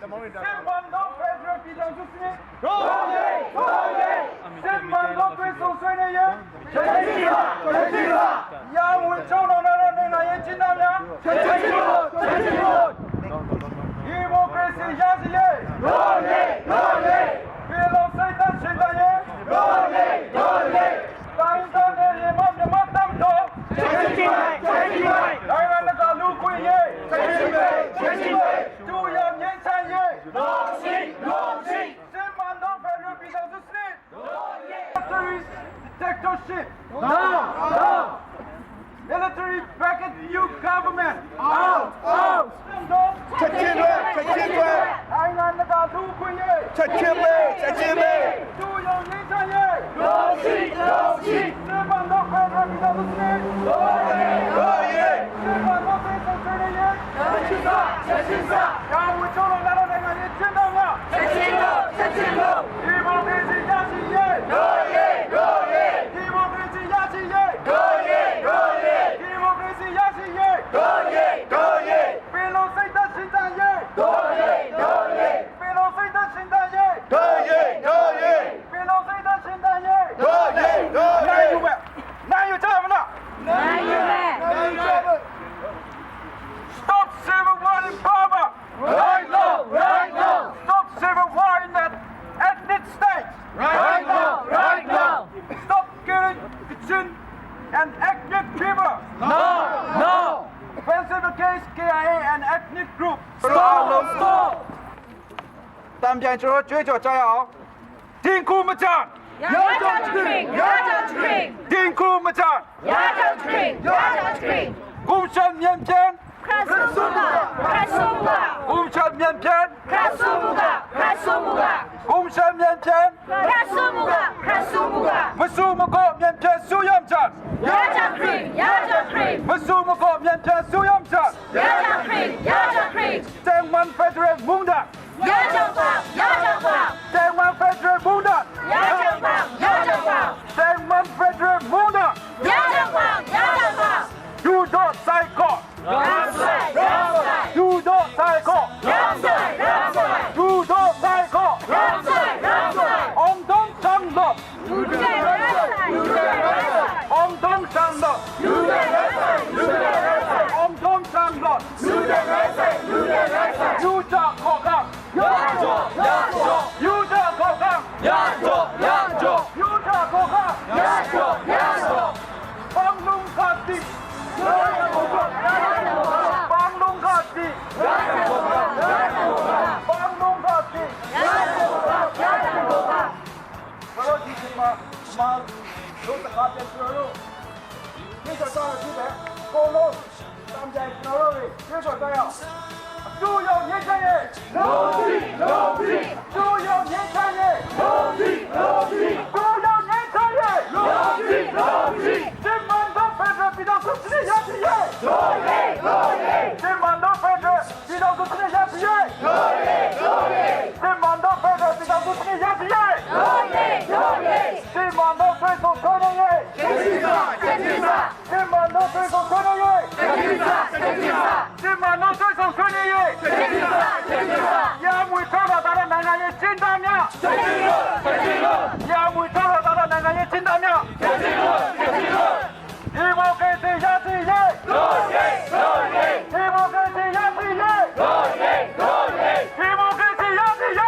만동 페드럴 비전 수스니 도예 만동 페소 쇠네예 제지라 야물 전원하라 내나의 진나냐 제지로 이모크레시 야지예 도예 빌로 세이탄 신다예 도예 사인산의 예맘 예맘담도 제지마 나이만나가 누구예 제지마 두양 yen찬예 롱시 만동 페드럴 비전 수스니 dictatorship. No. Military back new government. Out. Chechiwe. Thailand naga 누구예? Chechiwe. 두영 yen찬예. 롱시. 만동 페드럴 비전 수스니. 도예. 만동 페드럴 수스니예. 제신사. 야우 저런 나라 내가 예친다냐? 제친로. 일본 대신 야시예. 도예. 디모크레시 야시예. 도예. 디모크레시 야시예. 도예. 빌로 세이탄 신다예. 도예. 빌로 세이탄 신다예. 도예. 빌로 세이탄 신다예. 도예. 나유 잡으나. Stop civil war in Burma. Right now. Stop civil war in that ethnic state. Right now. Stop killing Kachin and ethnic people. No. Offensive against KIA and ethnic groups. Stop. 当边说追求加油，听苦不战，听苦不战，共产缅甸，共产缅甸，共产缅甸，不是我国缅甸苏阳战，不是我国缅甸苏阳战，台湾 Federal Movement。台湾 Federal Movement， 台湾 Federal Movement， 如若再搞，如若再搞，如若再搞，红灯上路，红灯上路，红灯上路，如着口港。유자 고강 유자 고강 방농 가티 방농 가티 방농 가티 그러지마 마 로스 가티 들어요 이제 따라 주대 고로 남자의 너를 이제 따라 두영 예찬예 두영 예찬예 만동 페드럴 비전 수스니 야시예 만동 페드럴 비전 수스니 야시예 만동 페드럴 비전 수스니 야시예 만동 페드럴 소녀예 만동 페드럴 소녀예 만동 페드럴 소녀예 야무이 쳐라 나라 나라에 진다며 야무이 쳐라 나라 나라에 진다며 디모크레시 야시예 디모크레시 야시예 디모크레시 야시예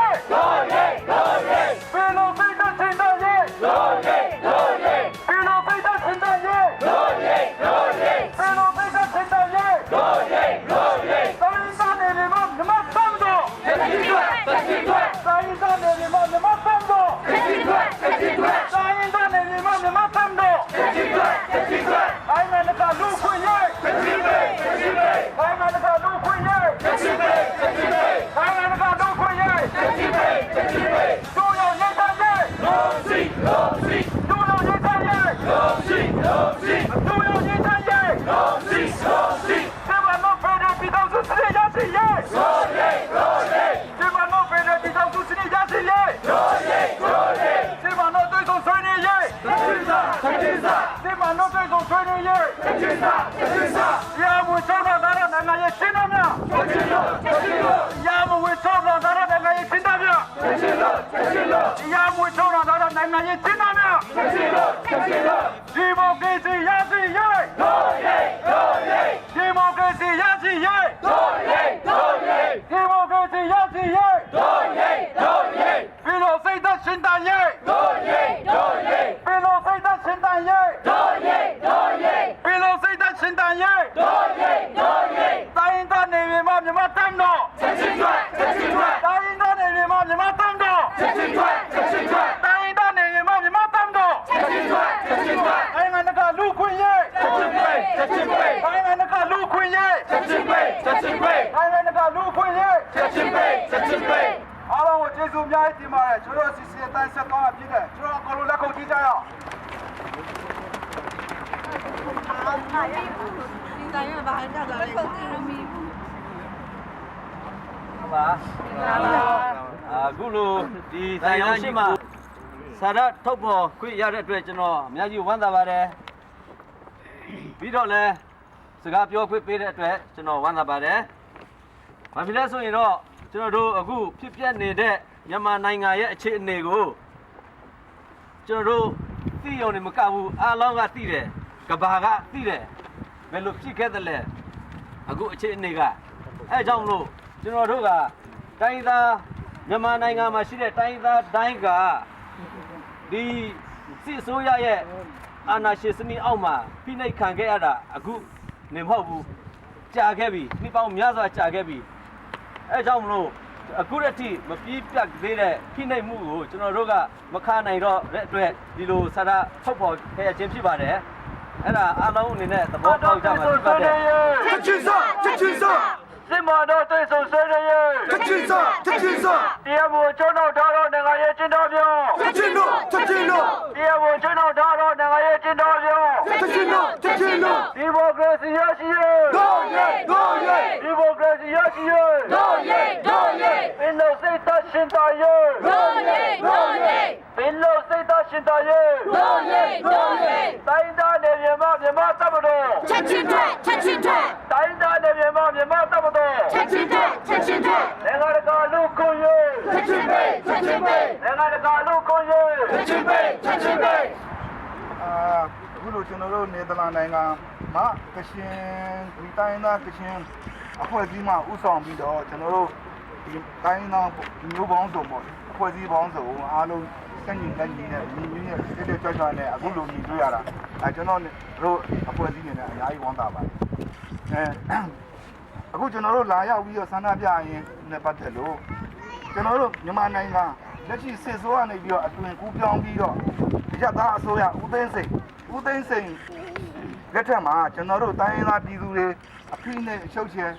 빌로 세이탄 신다예 빌로 세이탄 신다예 빌로 세이탄 신다예 사인단 내리면 그만 땀도 사인단 내리면 그만 땀도 사인단 내리면 그만 땀도 아이만가 누구예 아이만가 누구예 아이만가 누구예 두영 예찬예 두영 예찬예 두영 예찬예 대만동 페드럴 비전 수스니 야시예 대만동 페드럴 비전 수스니 야시예 대만동对手吹你耶대만동对手吹你耶야무 쳐라 나라 나라에 신하냐 야무 왜 쳐라 နိုင်ငံရေးကျင်းသားများချက်ချင်းလို့ဒီမိုကရေစီရရှိရေးဒီမိုကရေစီရရှိရေးဒီမိုကရေစီရရှိရေးပြည်တော်စိတ်သက်ရှင်တန်ရေးပြည်တော်စိတ်သက်ရှင်တန်ရေးပြည်တော်စိတ်သက်ရှင်တန်ရေးတိုင်းသားနေပြည်တော်မြန်မာတိုင်းတော်တိုင်းသားနေပြည်တော်မြန်မာတိုင်းတော်တိုင်းသားနေပြည်တော်မြန်မာတိုင်းတော်နိုင်ငံတကာလူခွင့်ရေးနိုင်ငံတကာလူခွင့်ရေးနိုင်ငံတကာလူခွင့်ရေးအားလုံးကိုကျေးဇူးအများကြီးတင်ပါတယ်ကျွန်တော်စီစီအတိုင်းဆက်သွားမှာဖြစ်တယ်ကျွန်တော်အကုန်လုံးလက်ခုပ်တီးကြရအောင်အခုလိုဒီတိုင်းအောင်ရှိမှစာရထုတ်ပေါ်ခွင့်ရတဲ့အတွက်ကျွန်တော်အများကြီးဝမ်းသာပါတယ်ပြီးတော့လည်းစကားပြောခွင့်ပေးတဲ့အတွက်ကျွန်တော်ဝမ်းသာပါတယ်ဘာဖြစ်လဲဆိုရင်တော့ကျွန်တော်တို့အခုဖြစ်ပျက်နေတဲ့မြန်မာနိုင်ငံရဲ့အခြေအနေကိုကျွန်တော်တို့သိရုံနဲ့မကဘူးအားလုံးကသိတယ်ကဘာကသိတယ်ဘယ်လိုဖြစ်ခဲ့တယ်လဲအခုအခြေအနေကအဲကြောင့်မလို့ကျွန်တော်တို့ကတိုင်းသားမြန်မာနိုင်ငံမှာရှိတဲ့တိုင်းသားတိုင်းကဒီစစ်ဆိုးရရဲ့အာဏာရှင်စနစ်အောက်မှာဖိနှိပ်ခံခဲ့ရတာအခုနေမဟုတ်ဘူးကြာခဲ့ပြီနှစ်ပေါင်းများစွာကြာခဲ့ပြီအဲကြောင့်မလို့အခုတည်းကမပြေးပြတ်သေးတဲ့ဖိနှိပ်မှုကိုကျွန်တော်တို့ကမခနိုင်တော့တဲ့အတွက်ဒီလိုစာရထုတ်ပေါ်ခဲ့ရခြင်းဖြစ်ပါတယ်အဲ့ဒါအားလုံးအနေနဲ့သဘောပေါက်ကြမှာဖြစ်ပါတယ်ချက်ချင်းစစ်မော်တော်တိတ်ဆုံဆွေးနွေးရေးချက်ချင်းတရားမကျွန်းတော်ထားတော့နိုင်ငံရေးကျင်းတော်ပြောချက်ချင်းလို့တရားမကျွန်းတော်ထားတော့နိုင်ငံရေးကျင်းတော်ပြောချက်ချင်းလို့ဒီမိုကရေစီရရှိရေးဒီမိုကရေစီရရှိရေးပင်လို့စိတ်သက်ရှင်တာရေးပင်လို့စိတ်သက်ရှင်တာရေးတိုင်းသားနေမြန်မာတပ်မတော်ချက်ချင်းထွက်တိုင်းသားနေမြန်မာတပ်မတော်ချက်ချင်းထွက်နိုင်ငံတကာလူခွင့်ရေးချက်ချင်းပဲနိုင်ငံတကာလူခွင့်ရေးချက်ချင်းပဲအခုလိုကျွန်တော်တို့နယ်သာလန်နိုင်ငံမှာကရှင်ဒီတိုင်းသားကရှင်အဖွဲ့အစည်းမှဥဆောင်ပြီးတော့ကျွန်တော်တို့ဒီတိုင်းသားမျိုးပေါင်းစုံပေါ့အဖွဲ့အစည်းပေါင်းစုံအားလုံးစက်ညီနဲ့ညီနဲ့တက်ကြွနဲ့အခုလိုညီတွေ့ရတာကျွန်တော်တို့အဖွဲ့အစည်းတွေနဲ့အများကြီးဝမ်းသာပါတယ်အခုကျွန်တော်တို့လာရောက်ပြီးတော့ဆန္ဒပြရင်နဲ့ပတ်သက်လို့ကျွန်တော်တို့မြန်မာနိုင်ငံလက်ရှိစစ်ဆိုးကနေပြီးတော့အတွင်ကူးပြောင်းပြီးတော့ရသားအစိုးရဦးသိန်းစိန်လက်ထက်မှာကျွန်တော်တို့တိုင်းရင်းသားပြည်သူတွေအဖိနဲ့အချုပ်ချယ်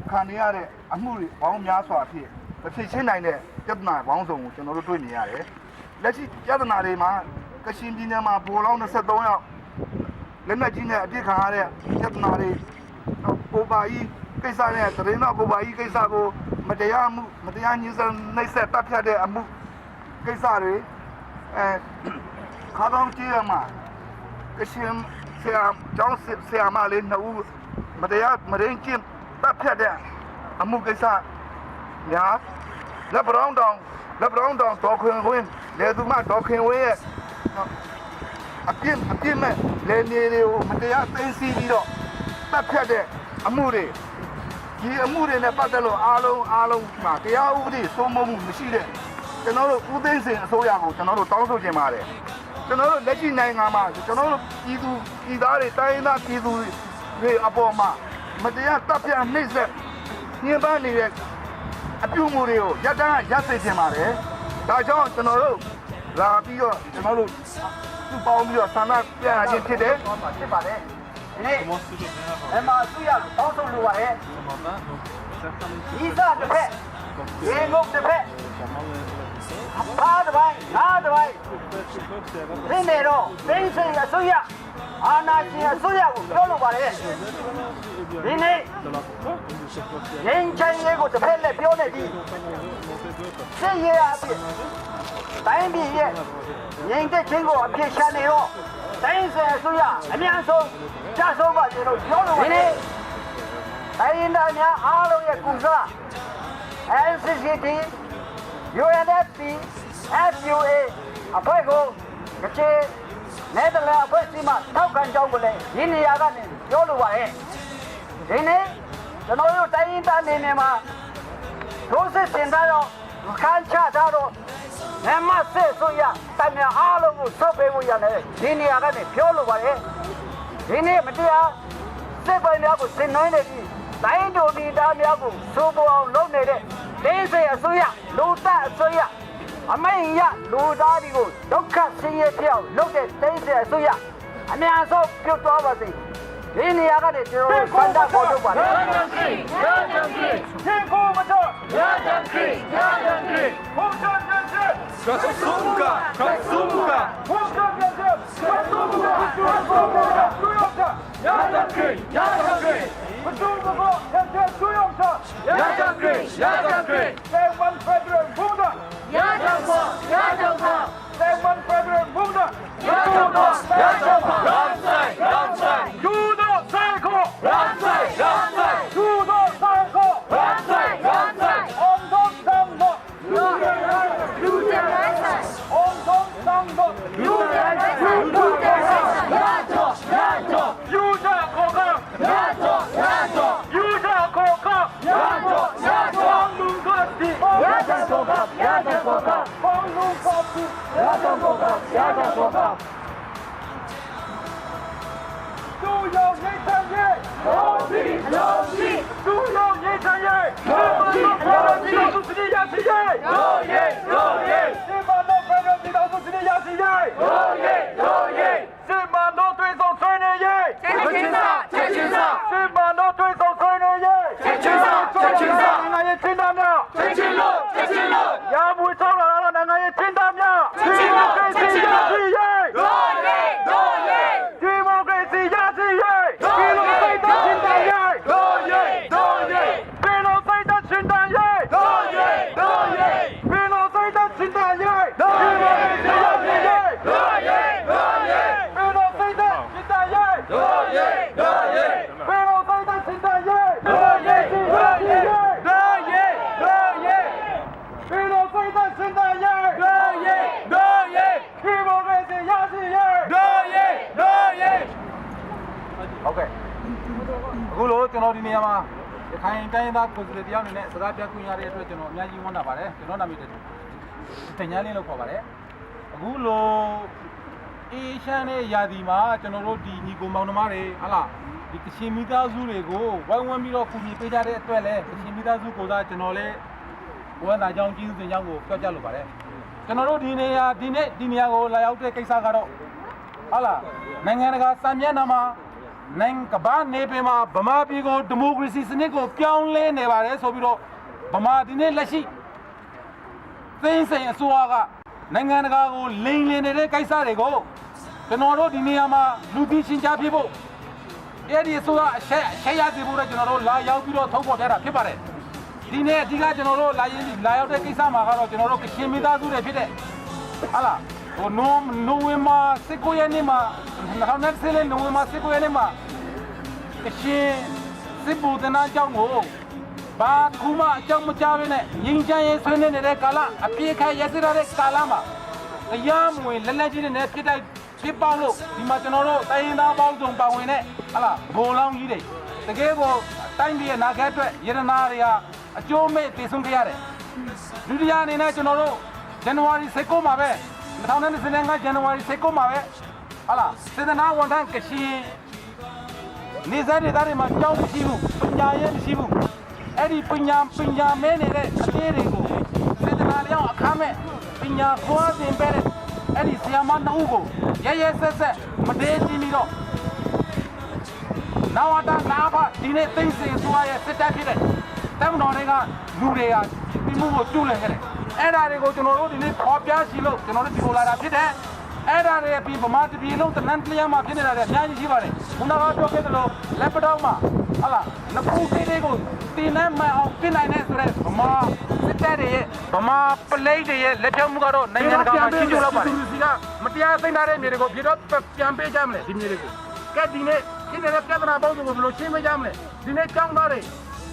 ခံရတဲ့အမှုတွေပေါင်းများစွာဖြစ်မဖြစ်ရှင်းနိုင်တဲ့ပြဿနာပေါင်းစုံကိုကျွန်တော်တို့တွေ့နေရတယ်လက်ရှိပြဿနာတွေမှာကချင်ပြည်နယ်မှာဗိုလ်လောင်း23ယောက်လက်နက်ကြီးနဲ့အပြစ်ခံရတဲ့ပြဿနာတွေပိုပါကြီးကိစ္စနဲ့တရင်တော့ပိုပါကြီးကိစ္စကိုမတရားညှဉ်းဆဲနှိပ်စက်တပ်ဖြတ်တဲ့အမှုကိစ္စတွေခါတော့ကြည့်ရမှာကရှင်ဆရာကျောင်းဆရာမလေး2ဦးမတရားမရင်းကျင်းတပ်ဖြတ်တဲ့အမှုကိစ္စများလက်ပရောင်းတောင်တော်ခွင်ဝင်းလေသူမတော်ခွင်ဝင်းရဲ့အပြစ်မဲ့လေနေတွေကိုမတရားသိမ်းဆည်းပြီးတော့တပ်ဖြတ်တဲ့အမှုတွေဒီအမှုတွေနဲ့ပတ်သက်လို့အားလုံးမှာတရားဥပဒေစိုးမိုးမှုမရှိတဲ့ကျွန်တော်တို့ဦးသိန်းစိန်အစိုးရကိုကျွန်တော်တို့တောင်းဆိုချင်ပါတယ်ကျွန်တော်တို့လက်ရှိနိုင်ငံမှာကျွန်တော်တို့ပြည်သားတွေတိုင်းရင်းသားပြည်သူတွေအပေါ်မှာမတရားတပ်ဖြတ်နှိပ်စက်ညှဉ်းပန်းနေတဲ့အပြုအမူတွေကိုရပ်စေချင်ပါတယ်ဒါကြောင့်ကျွန်တော်တို့လာပြီးတော့ကျွန်တော်တို့သူ့ပေါင်းပြီးတော့ဆန္ဒပြရခြင်းဖြစ်တယ်ဖြစ်ပါတယ်ဒီနေ့မှာသူရတောင်းဆိုလိုပါရဲ့ဒီစားတစ်ဖက်ရေငုတ်တစ်ဖက်ဘာတစ်ပိုင်းငါတစ်ပိုင်းဒီနေ့တော့သိစိတ်အစိုးရအာဏာရှင်အစိုးရကိုပြောလိုပါတယ်ဒီနေ့ငင်းချင်ရေးကိုတစ်ဖက်နဲ့ပြောနေပြီစစ်ရေးအဖြစ်တိုင်းပြည်ရဲ့ငြိမ်သက်ခြင်းကိုအပြည့်ရှာနေတော့တိုင်းစစ်အစိုးရအများဆုံးကြဆုံးပါကျွန်တော်ပြောလို့ဒီနေ့တိုင်းရင်းသားများအားလုံးရဲ့ကုစား NCCT UNFP FUA အဖွဲ့ကိုကချင်နယ်သာလန်အဖွဲ့အစည်းမှထောက်ခံကြောင်းကိုလည်းရင်းနေရာကနေပြောလိုပါတယ်ဒီနေ့ကျွန်တော်တို့တိုင်းရင်းသားနေနေမှာရိုးစစ်စင်သားတော့ခန်းချထားတော့မြန်မာစစ်ဆိုရတိုင်များအားလုံးကိုစုပ်ပေးဖို့ရတယ်ဒီနေရာကနေပြောလိုပါတယ်ဒီနေ့မတရားစစ်ပိုင်းများကိုစင်နှိုင်းနေပြီးတိုင်းတို့ဒီသားများကိုစိုးပေါ်အောင်လုပ်နေတဲ့ဒေသအစိုးရလူတပ်အစိုးရအမိန်ရလူသားတွေကိုဒုက္ခဆင်းရဲပြောင်းလုပ်တဲ့ဒေသအစိုးရအများဆုံးပြုတ်သွားပါစေဒီနေရာကနေကျွန်တော်စန္ဒပေါ်ထုတ်ပါလေ天空不错，呀将军，呀将军，红山将军，可松嘎，可松嘎，红山将军，可松嘎，不用上，呀将军，呀将军，不住不过，天天不用上，呀将军，呀将军，在湾北边不的，呀将军，呀将军，在湾北边不的，呀将军，呀将军，让赛，让赛，有道赛口，让赛，让赛，有道赛口，让赛，让赛，红中上路，路点来赛，红中上路，路点来赛，路点来赛，呀将，呀将，有家可靠，呀将，呀将，有家可靠，呀将，呀将，黄龙高地，呀将可靠，呀将可靠，黄龙高地。呀将可靠，呀将可靠，都要一成业，努力，努力，都要一成业，努力，努力，都是你亚细耶，热耶，热耶，是马诺反正你都是你亚细耶，热耶，热耶，是马诺对手吹你耶，这群上，这群上，是马诺对手吹你耶，这群上，这群上，那也听到没有？这群路，这群路，也不会吵了，那也听到没有？这群路，这群路，耶，热耶，热耶， democracy 亚细耶，比罗塞的清单耶，热耶，热耶，比罗塞的清单耶，热耶，热耶，比罗塞的清单耶，热耶，热耶，热耶，热耶，比罗塞的清单耶，热耶，热耶，比罗塞的清单耶，热耶，热耶，热耶，热耶，比罗塞的清单耶，热耶，热耶， democracy 亚细耶。热耶，热耶。ဟုတ်ကဲ့အခုလိုကျွန်တော်ဒီနေရာမှာရခိုင်တိုင်းရင်းသားကိုယ်စားလှယ်တရားအနေနဲ့စကားပြောခွင့်ရတဲ့အတွက်ကျွန်တော်အများကြီးဝမ်းသာပါတယ်ကျွန်တော်နာမည်တင်ညာလေးလို့ခေါ်ပါတယ်အခုလိုအေရှန်နဲ့ယာဒီမှာကျွန်တော်တို့ဒီညီကိုမောင်နှမတွေဟာလားဒီကချင်မိသားစုတွေကိုဝိုင်းဝန်းပြီးတော့ကူညီပေးကြတဲ့အတွက်လည်းကချင်မိသားစုကိုယ်စားကျွန်တော်လည်းဝမ်းသာကြောင်းကျေးဇူးတင်ကြောင်းကိုပြောကြားလိုပါတယ်ကျွန်တော်တို့ဒီနေရာကိုလာရောက်တဲ့ကိစ္စကတော့ဟာလားနိုင်ငံတကာစံမျက်နှာမှာနိုင်ငံကဘာနေပင်မှာဗမာပြည်ကိုဒီမိုကရေစီစနစ်ကိုပြောင်းလဲနေပါတယ်ဆိုပြီးတော့ဗမာဒီနေ့လက်ရှိသိန်းစိန်အစိုးရကနိုင်ငံတကာကိုလိမ်လည်နေတဲ့ကိစ္စတွေကိုကျွန်တော်တို့ဒီနေရာမှာလူသိရှင်ကြားပြဖို့အဲ့ဒီအစိုးရအချက်ရစီဖို့လည်းကျွန်တော်တို့လာရောက်ပြီးတော့ထုတ်ဖော်ပြတာဖြစ်ပါတယ်ဒီနေ့အဓိကကျွန်တော်တို့လာရောက်တဲ့ကိစ္စမှာကတော့ကျွန်တော်တို့ကချင်မိသားစုတွေဖြစ်တဲ့ဟာလားဟိုနိုဝင်ဘာ19ရက်နေ့မှာ2010နိုဝင်ဘာ19ရက်နေ့မှာကချင်စစ်ဗိုလ်တနာကြောင့်ကိုဘာကူမအကြောင်းမကြားဘဲနဲ့ငင်းချမ်းရေးဆွေးနွေးနေတဲ့ကာလအပြည့်ခက်ရစရတဲ့ကာလမှာတရားမဝင်လက်လက်ကြီးနဲ့ဖြစ်ပေါက်လို့ဒီမှာကျွန်တော်တို့တိုင်းရင်းသားပေါင်းစုံပါဝင်တဲ့ဟာလားဘုံလောင်းကြီးတွေတကယ်ကိုတိုင်းပြည်ရဲ့နာဂတ်အတွက်ရတနာတွေဟာအကျိုးမဲ့တည်ဆုံးခဲ့ရတယ်ဒုတိယအနေနဲ့ကျွန်တော်တို့ဇန်နဝါရီ19မှာပဲ2025ဇန်နဝါရီ19မှာပဲဟာလားစေတနာဝန်ထမ်းကချင်နေစားတဲ့သားတွေမှာကြောင်းမရှိဘူးပညာရေးမရှိဘူးအဲ့ဒီပညာမဲနေတဲ့အသေးတွေကိုစေတနာလျောင်းအခမဲ့ပညာခွာသင်ပေးတဲ့အဲ့ဒီဆရာမနှစ်ဦးကိုရဲဆက်မတေးကြည့်ပြီးတော့နာဝတာနာဖဒီနေ့သိသိဆိုရရဲ့စစ်တပ်ဖြစ်တဲ့တမတော်တွေကလူတွေကဒီမှုကိုကျူးလွန်ခဲ့တယ်အဲ့ဒါတွေကိုကျွန်တော်တို့ဒီနေ့ခေါ်ပြစီလို့ကျွန်တော်တို့ဒီလိုလာတာဖြစ်တယ်အဲ့ဒါတွေပြီးဗမာတပြည်လုံးတနန်တလျာမှာဖြစ်နေတာတွေအများကြီးရှိပါတယ်ခုနကပြောခဲ့သလိုလက်ပတော့မှာဟာလားနဖူးသေးကိုတင်နှမ်းမအောင်ပြင်နိုင်တဲ့ဆိုတဲ့ဗမာစစ်တပ်တွေရဲ့ဗမာပလိတ်တွေရဲ့လက်ဖြောက်မှုကတော့နိုင်ငံတကာမှာကြီးကျယ်လောက်ပါတယ်ဒီကမတရားသိမ်းထားတဲ့မြေတွေကိုပြည်တော့ပြန်ပေးကြမလဲဒီမြေတွေကိုကဲဒီနေ့ဒီနေ့ပြဿနာပေါင်းစုံကိုဘယ်လိုရှင်းပေးကြမလဲဒီနေ့ကြောင်းသားတွေ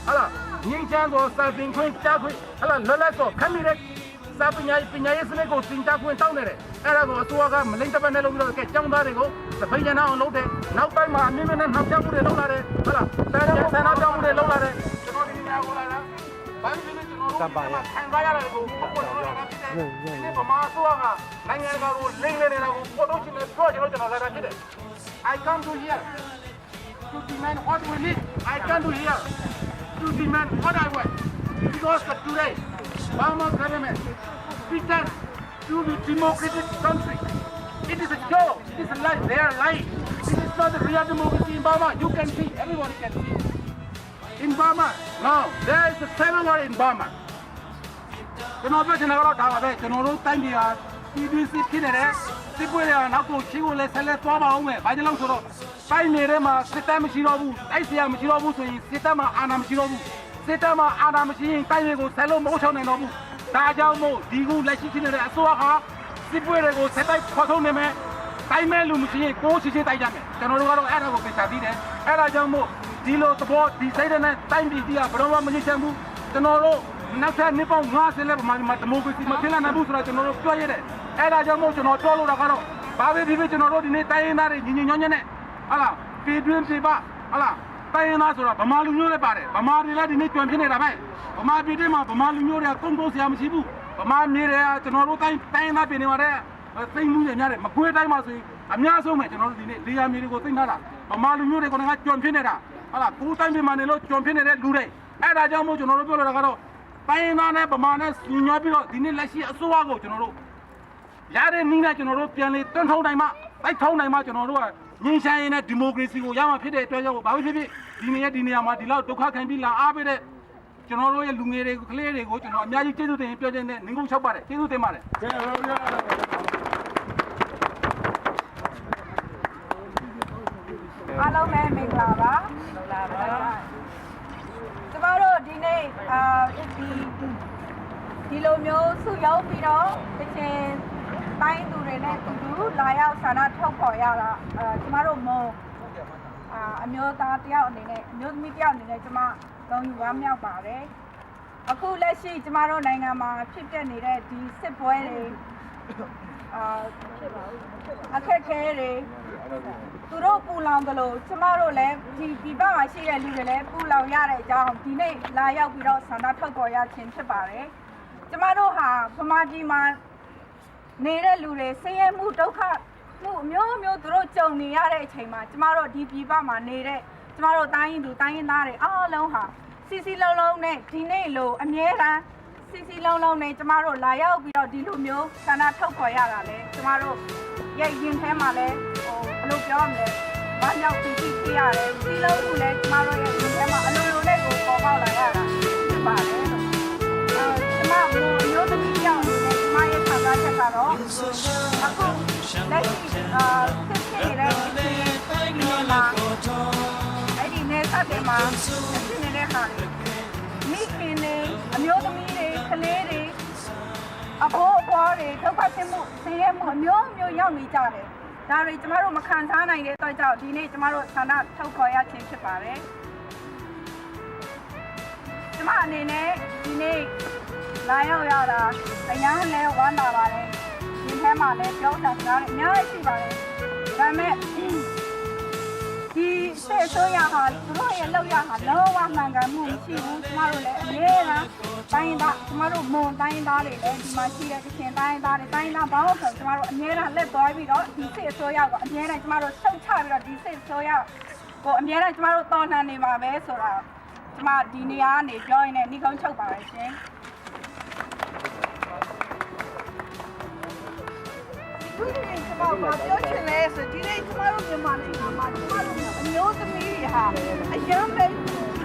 ဟာလားငင်းချမ်းကိုစာသင်ခွင့်ကြားခွင့်ဟာလားလွတ်လပ်ကိုခမ်းမိတဲ့စ စာပညာရေးစနစ်ကိုသင်ကြားခွင့်တောင်းနေတယ်အဲ့ဒါကိုအစိုးရကမလိမ့်တပတ်နဲ့လုပ်ပြီးတော့ကဲကျောင်းသားတွေကိုသပိတ်ရအောင်လုပ်တယ်နောက်ပိုင်းမှာအမြင့်မြင့်နဲ့နှောက်ယှက်မှုတွေလုပ်လာတယ်ဟုတ်လားဆန္ဒပြောင်းမှုတွေလုပ်လာတယ်ကျွန်တော်ဒီနေရာကိုလာတာဘာဖြစ်လဲကျွန်တော်တို့ခံစားရတယ်ကိုပုံပေါ်လာတာဖြစ်တယ်ဒီဗမာအစိုးရကနိုင်ငံတော်ကိုလိမ့်နေတာကိုပေါ်တော့ချင်းနဲ့ပြောကျွန်တော်လာတာဖြစ်တယ် I come to here to demand what we need I come to here to demand what I want because today Burma government pretend to be democratic country. It is a joke. It is a lie. They are lying. This is not the real democracy in Burma. You can see. Everybody can see. In Burma, no. There is a civil war in Burma. ကျွန်တော်ပြောချင်တာကတော့ဒါပါပဲကျွန်တော်တို့တိုင်းပြည်ဟာ TBC ဖြစ်နေတယ်စစ်ပွဲတွေကနောက်ကိုချင်းကိုလည်းဆက်လက်သွားပါအောင်မယ်ဘာကြောင့်လဲဆိုတော့တိုင်းနယ်ထဲမှာစစ်တပ်မရှိတော့ဘူးတိုက်စရာမရှိတော့ဘူးဆိုရင်စစ်တပ်မှာအာဏာမရှိတော့ဘူးစစ်တပ်မှာအာဏာမရှိရင်တိုင်းတွေကိုဆက်လို့မဟုတ်ချောင်းနိုင်တော့ဘူးဒါကြောင့်မို့ဒီခုလက်ရှိဖြစ်နေတဲ့အစိုးရဟာစစ်ပွဲတွေကိုဆက်တိုက်ခေါ်ထုတ်နေမယ်တိုင်းမဲ့လူမရှိရင်ကိုယ်ချင်းတိုက်ကြမယ်ကျွန်တော်တို့ကတော့အဲ့ဒါကိုပြချပြီးတယ်အဲ့ဒါကြောင့်မို့ဒီလိုသဘောဒီစိတ်နဲ့တိုင်းပြည်ကြီးကဘယ်တော့မှမငြိမ်းချမ်းဘူးကျွန်တော်တို့နောက်ထပ်နှစ်ပေါင်း50လက်မှာဒီမိုကရေစီမဖြစ်လာနိုင်ဘူးဆိုတာကျွန်တော်တို့ပြောရတယ်အဲ့ဒါကြောင့်မို့ကျွန်တော်ပြောလို့တာကတော့ဘာပဲဖြစ်ဖြစ်ကျွန်တော်တို့ဒီနေ့တိုင်းရင်းသားတွေညီညီညွတ်ညွတ်နဲ့ဟာလားပြည်တွင်းပြည်ပဟာလားတိုင်းရင်းသားဆိုတာဗမာလူမျိုးလည်းပါတယ်ဗမာတွေလည်းဒီနေ့ကြွံဖြစ်နေတာပဲဗမာပြည်တွင်းမှာဗမာလူမျိုးတွေကတုံ့ဆရာမရှိဘူးဗမာမြေတွေကကျွန်တော်တို့တိုင်းရင်းသားပြည်နေမှာတဲ့သိမ်းမှုတွေများတယ်မကွေးတိုင်းမှာဆိုရင်အများဆုံးပဲကျွန်တော်တို့ဒီနေ့လေယာမြေတွေကိုသိမ်းထားတာဗမာလူမျိုးတွေကကြွံဖြစ်နေတာဟာလားကိုယ်တိုင်းပြည်မှာနေလို့ကြွံဖြစ်နေတဲ့လူတွေအဲ့ဒါကြောင့်မို့ကျွန်တော်တို့ပြောလို့တာကတော့တိုင်းရင်းသားနဲ့ဗမာနဲ့ညီညွတ်ပြီးတော့ဒီနေ့လက်ရှိအစိုးရကိုကျွန်တော်တို့ရတဲ့နည်းနဲ့ကျွန်တော်တို့ပြန်လေတွန်းထုံးနိုင်မှတိုက်ထုံးနိုင်မှကျွန်တော်တို့ကငြိမ်းချမ်းရေးနဲ့ဒီမိုကရေစီကိုရမှဖြစ်တဲ့အတွက်ကြောင့်ဘာဖြစ်ဖြစ်ဒီနေရာမှာဒီလောက်ဒုက္ခခံပြီးလာအားပေးတဲ့ကျွန်တော်တို့ရဲ့လူငယ်တွေကလေးတွေကိုကျွန်တော်အများကြီးကျေးဇူးတင်ပြောချင်တဲ့ငင်းကုန်၆ပါတယ်ကျေးဇူးတင်ပါတယ်အားလုံးပဲမင်္ဂလာပါကျမတို့ဒီနေ့ဒီလိုမျိုးစုရုံးပြီးတော့တချင်တိုင်းသူတွေနဲ့တူတူလာရောက်ဆန္ဒထုတ်ဖော်ရတာကျမတို့မုံအမျိုးသားတယောက်အနေနဲ့အမျိုးသမီးတယောက်အနေနဲ့ကျမကောင်းယူဝမ်းမြောက်ပါတယ်အခုလက်ရှိကျမတို့နိုင်ငံမှာဖြစ်ပျက်နေတဲ့ဒီစစ်ပွဲတွေအခက်အခဲတွေသူတို့ပူလောင်ကြလို့ကျမတို့လည်းဒီဘက်မှာရှိတဲ့လူတွေလည်းပူလောင်ရတဲ့အကြောင်းဒီနေ့လာရောက်ပြီးတော့ဆန္ဒထုတ်ဖော်ရခြင်းဖြစ်ပါတယ်ကျမတို့ဟာဗမာပြည်မှာနေတဲ့လူတွေဆင်းရဲမှုဒုက္ခမှုအမျိုးမျိုးသူတို့ကြုံနေရတဲ့အချိန်မှာကျမတို့ဒီပြည်ပမှာနေတဲ့ကျမတို့တိုင်းရင်းသားတွေအားလုံးဟာစီလုံးလုံးနဲ့ဒီနေ့လိုအမြဲတမ်းစီလုံးလုံးနဲ့ကျမတို့လာရောက်ပြီးတော့ဒီလိုမျိုးဆန္ဒထုတ်ဖော်ရတာလေကျမတို့ရဲ့ရင်ထဲမှာလည်းဘယ်လိုပြောမလဲဘာကြောင့်ပြရတယ်စီလုံးမှုလည်းကျမတို့ရဲ့ရင်ထဲမှာအလိုလိုနဲ့ကိုပေါ်ပေါက်လာရတာဖြစ်ပါတယ်ကျမမျိုးသမီးကြောင့်လည်းကျမရဲ့ခံစားချက်ကတော့အခုလက်ရှိစစ်ဖြစ်နေတဲ့ဒီမှာအဲ့ဒီနေဆက်တွေမှာဖြစ်နေတဲ့ဟာတွေမိခင်တွေအမျိုးသမီးတွေကလေးတွေအဖိုးအဖွားတွေဒုက္ခဖြစ်မှုဆင်းရဲမှုအမျိုးမျိုးရောက်နေကြတယ်ဒါတွေကျမတို့မခံစားနိုင်တဲ့အတွက်ကြောင့်ဒီနေ့ကျမတို့ဆန္ဒထုတ်ဖော်ရခြင်းဖြစ်ပါတယ်ကျမအနေနဲ့ဒီနေ့လာရောက်ရတာအများနဲ့ဝမ်းသာပါတယ်ဒီထဲမှာလည်းပြောတာစကားတွေအများကြီးရှိပါတယ်ဒါပေမဲ့ဒီစစ်အစိုးရဟာသူတို့ရဲ့လောက်ရဟာလောကမှန်ကန်မှုမရှိဘူးကျမတို့လည်းအများအားတိုင်းသားကျမတို့မွန်တိုင်းသားတွေလည်းဒီမှာရှိတဲ့ချင်းတိုင်းသားတွေတိုင်းသားဘောင်းဆိုကျမတို့အများအားလက်သွားပြီးတော့ဒီစစ်အစိုးရကိုအများအားကျမတို့ဆုတ်ချပြီးတော့ဒီစစ်အစိုးရကိုအများအားကျမတို့တော်လှန်နေမှာပဲဆိုတာကျမဒီနေရာကနေပြောရင်လည်းနှီးကုန်းချုပ်ပါပဲရှင်ဒီနေ့ကျမတို့ပြောချင်လဲဆိုဒီနေ့ကျမတို့မြန်မာနိုင်ငံမှာကျမတို့အမျိုးသမီးတွေဟာအယံပဲ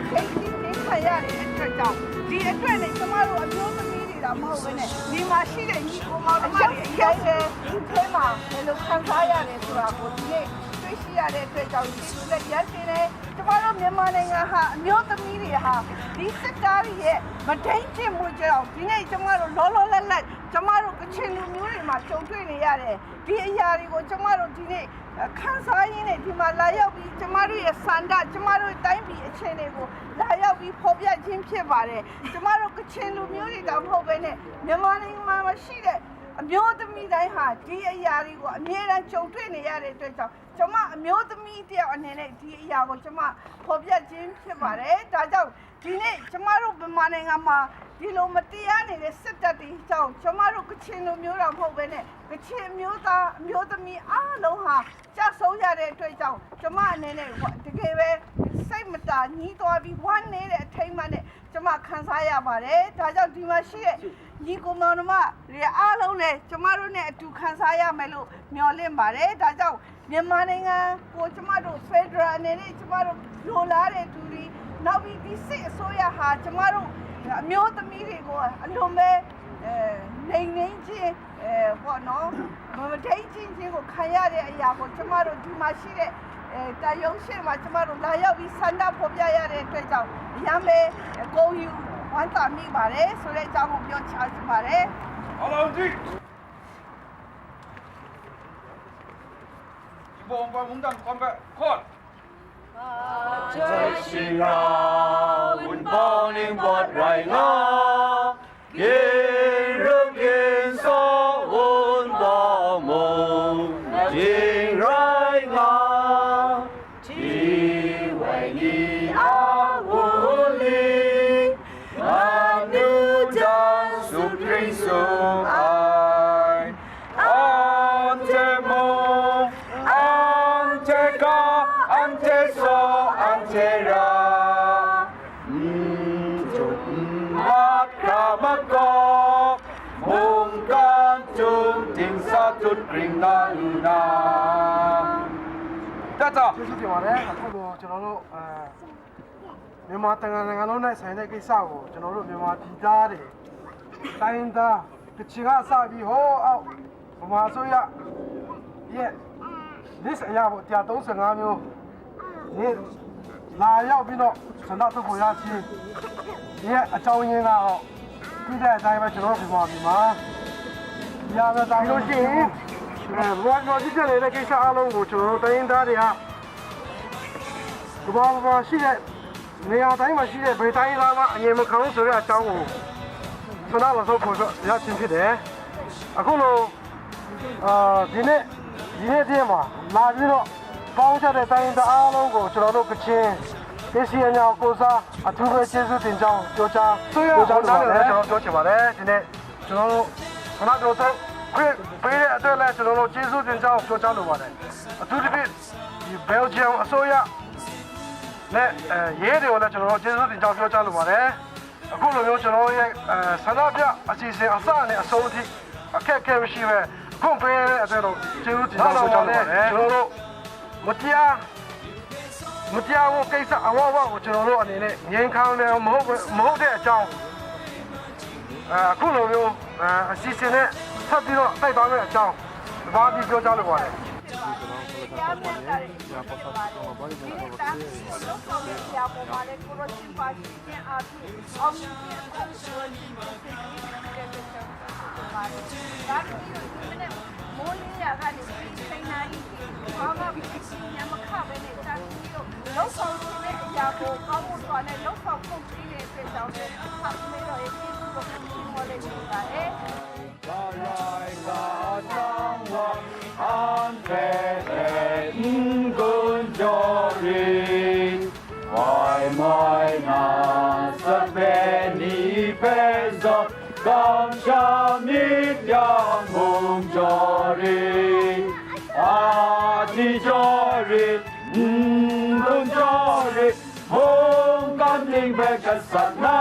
ခိတ်ခိတ်ခရတဲ့အတွက်ကြောင့်ဒီအတွက်နဲ့ကျမတို့အမျိုးသမီးတွေတော့မဟုတ်ဘဲနဲ့ဒီမှာရှိတဲ့ညီကိုမောင်တို့တွေအရင်ကဒီထဲမှာဘယ်လိုခံစားရတယ်ဆိုတာကိုဒီနေ့ တွေ့ရှိရတဲ့အတွက်ကြောင့်ဒီလိုလည်းရရှိနေကျမတို့မြန်မာနိုင်ငံဟာအမျိုးသမီးတွေဟာဒီစစ်သားတွေရဲ့မဒိန်ကျင့်မှုကြောင့်ဒီနေ့ကျမတို့လောလောလတ်လတ်ကျမတို့ကချင်လူမျိုးတွေမှာကြုံတွေ့နေရတယ်ဒီအရာတွေကိုကျမတို့ဒီနေ့ခန်းစားရင်းနဲ့ဒီမှာလာရောက်ပြီးကျမတို့ရဲ့စန္ဒကျမတို့တိုင်းပြည်အခြေအနေကိုလာရောက်ပြီးဖော်ပြခြင်းဖြစ်ပါတယ်ကျမတို့ကချင်လူမျိုးတွေတောင်မဟုတ်ဘဲနဲ့မြန်မာနိုင်ငံမှာရှိတဲ့အမျိုးသမီးတိုင်းဟာဒီအရာတွေကိုအမြဲတမ်းကြုံတွေ့နေရတဲ့အတွက်ကြောင့်ကျမအမျိုးသမီးတယောက်အနေနဲ့ဒီအရာကိုကျမဖော်ပြခြင်းဖြစ်ပါတယ်ဒါကြောင့်ဒီနေ့ကျမတို့မြန်မာနိုင်ငံမှာဒီလိုမတရားနေတဲ့စစ်တပ်တွေကြောင့်ကျမတို့ကချင်လူမျိုးတော်မဟုတ်ဘဲနဲ့ကချင်မျိုးသားအမျိုးသမီးအားလုံးဟာကြဆုံးရတဲ့အတွက်ကြောင့်ကျမအနေနဲ့တကယ်ပဲစိတ်မတာညှိသွားပြီးဝမ်းနေတဲ့အထိမ်းအမှတ်နဲ့ကျမခံစားရပါတယ်ဒါကြောင့်ဒီမှာရှိတဲ့ညီကိုမောင်နှမတွေအားလုံးနဲ့ကျမတို့နဲ့အတူခံစားရမယ်လို့မျှော်လင့်ပါတယ်ဒါကြောင့်မြန်မာနိုင်ငံကိုကျမတို့ဖက်ဒရယ်အနေနဲ့ကျမတို့လိုလားတဲ့သူတွေနောက်ပြီးဒီစစ်အစိုးရဟာကျမတို့အမျိုးသမီးတွေကိုအလုံးပဲနေချင်းပေါ့နော်မဒိတ်ချင်းကိုခံရတဲ့အရာကိုကျမတို့ဒီမှာရှိတဲ့တာယုံရှိမှာကျမတို့လာရောက်ပြီးဆန္ဒဖော်ပြရတဲ့အတွက်ကြောင့်အရမ်းပဲကိုယူဝမ်းသာမိပါတယ်ဆိုတဲ့အကြောင်းကိုပြောချင်ပါတယ် Hallo Dick! Die Bombe und dann kommen wir kurz. 这是啊，温饱宁波来啊，一人人说温饱梦，今来啊，只为你啊无力，那女将苏прин苏爱，安这梦，安这歌，安这说。Antera, Makramako, Mungkan Jung Satut Kringa Luna. Tata. ကျေးဇူးတင်ပါတယ်အခုလိုကျွန်တော်တို့မြန်မာနိုင်ငံလုံးနဲ့ဆိုင်တဲ့ကိစ္စကိုကျွန်တော်တို့မြန်မာပြည်သားတွေတိုင်းသားကချင်ကစပြီးဟောအောက်ဗမာဆိုရရဲ့ list အရာပေါ့135မျိုးဒီလာရောက်ပြီးတော့ဆန္ဒထုတ်ပေါ်ရချင်းဒီရဲ့အကြောင်းရင်းကတော့ပြည်တဲ့အတိုင်းပဲကျွန်တော်တို့မြန်မာပြည်မှာဒီအရတိုင်းလို့ရှိရင်ဘောနော်ဒီကျနေတဲ့ကိစ္စအလုံးကိုကျွန်တော်တို့တိုင်းသားတွေကဘာရှိတဲ့နေရာတိုင်းမှာရှိတဲ့ဗေတိုင်းသားကအငြင်းမခံဆိုတဲ့အကြောင်းကိုဆန္ဒမထုတ်ပေါ်ရချင်းဖြစ်တယ်အခုလိုဒီနေ့တည်းမှာလာပြီးတော့ပေါင်းချတဲ့တိုင်းသားအားလုံးကိုကျွန်တော်တို့ကချင်ဒေစီအညာကိုစားအထူးပဲကျေးဇူးတင်ကြောင်းပြောချပါတယ်ကျွန်တော်ပြောချင်ပါတယ်ဒီနေ့ကျွန်တော်တို့ခဏတော့ခွင့်ပေးတဲ့အတွက်လည်းကျွန်တော်တို့ကျေးဇူးတင်ကြောင်းပြောချလိုပါတယ်အထူးသဖြင့်ဒီဘယ်လ်ဂျီယံအစိုးရနဲ့ရဲတွေကိုလည်းကျွန်တော်တို့ကျေးဇူးတင်ကြောင်းပြောချလိုပါတယ်အခုလိုမျိုးကျွန်တော်ရဲ့ဆန္ဒပြအစီအစဉ်အစနဲ့အဆုံးအထိအခက်အခဲမရှိပဲခွင့်ပေးတဲ့အတွက်တော့ကျေးဇူးတင်ကြောင်းပြောချလိုပါတယ်ကျွန်တော်တို့မတရားကိုကိစ္စအဝဝကိုကျွန်တော်တို့အနေနဲ့ငြိမ်းချမ်းတယ်မဟုတ်တဲ့အကြောင်းအခုလိုမျိုးအစီအစဉ်နဲ့ဆက်ပြီးတော့တိုက်သွားမယ့်အကြောင်းဘာပြီးပြောကြလို့ပါတယ်တရားမျှတတဲ့ဒီတာကိုလောက်ဆောင်တဲ့ဆရာပေါ်မှာလည်းကိုရိုချင်းပါရှိခြင်းအဖြစ်အောင်မြင်ခြင်းအဖြစ်ဆိုရင်ဒီကိစ္စကိုလည်းဆက်လုပ်ပါတယ်။ဒါပြီးတော့ဒီနေ့မိုးလေးရကနေစိတ်နာကြီးဘာမှမရှိညမခပဲနဲ့တာပြီးတော့လောက်ဆောင်တဲ့အရာကိုကောင်းမှုစွာနဲ့လောက်ဆောင်ဖို့ပြီးတဲ့အတွက်ကြောင့်လည်းဖတ်မိတော့ရဲ့ကျေးဇူးကိုပြောလို့ရပါတယ်။ Why my na sa beni peso Gam shamit yang hum jori Ati jori hum jori Hum gam ning be kasat na